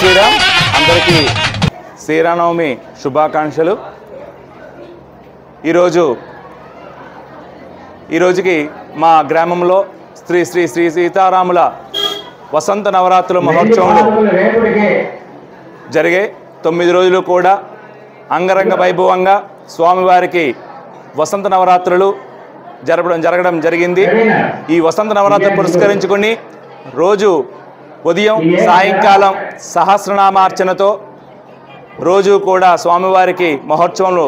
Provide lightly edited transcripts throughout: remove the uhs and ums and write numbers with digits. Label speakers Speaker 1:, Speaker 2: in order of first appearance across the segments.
Speaker 1: శ్రీరామ్ అందరికీ శ్రీరామనవమి శుభాకాంక్షలు. ఈరోజుకి మా గ్రామంలో శ్రీ శ్రీ శ్రీ సీతారాముల వసంత నవరాత్రుల మహోత్సవాలు జరిగే 9 రోజులు కూడా అంగరంగ వైభవంగా స్వామివారికి వసంత నవరాత్రులు జరగడం జరిగింది. ఈ వసంత నవరాత్రులు పురస్కరించుకొని రోజు ఉదయం సాయంకాలం సహస్రనామార్చనతో రోజు కూడా స్వామివారికి మహోత్సవంలో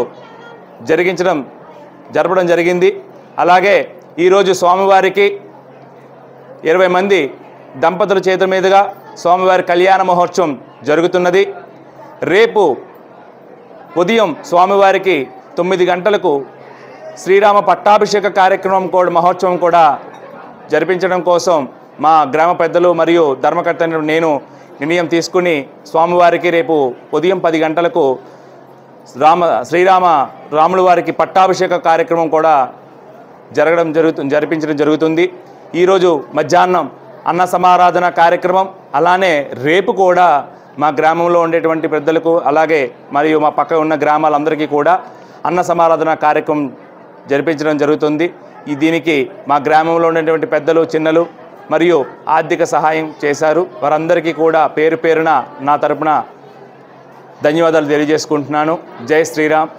Speaker 1: జరపడం జరిగింది. అలాగే ఈరోజు స్వామివారికి 20 మంది దంపతుల చేతుల మీదుగా స్వామివారి కళ్యాణ మహోత్సవం జరుగుతున్నది. రేపు ఉదయం స్వామివారికి 9 గంటలకు శ్రీరామ పట్టాభిషేక కార్యక్రమం మహోత్సవం కూడా జరిపించడం కోసం మా గ్రామ పెద్దలు మరియు ధర్మకర్తను నేను నిర్ణయం తీసుకుని స్వామివారికి రేపు ఉదయం 10 గంటలకు రాముల వారికి పట్టాభిషేక కార్యక్రమం కూడా జరిపించడం జరుగుతుంది. ఈరోజు మధ్యాహ్నం అన్న సమారాధన కార్యక్రమం, అలానే రేపు కూడా మా గ్రామంలో ఉండేటువంటి పెద్దలకు అలాగే మరియు మా పక్క ఉన్న గ్రామాలందరికీ కూడా అన్న సమారాధన కార్యక్రమం జరిపించడం జరుగుతుంది. దీనికి మా గ్రామంలో ఉండేటువంటి పెద్దలు చిన్నలు మరియు ఆర్థిక సహాయం చేశారు. వారందరికీ కూడా పేరు పేరున నా తరపున ధన్యవాదాలు తెలియజేసుకుంటున్నాను. జై శ్రీరామ్.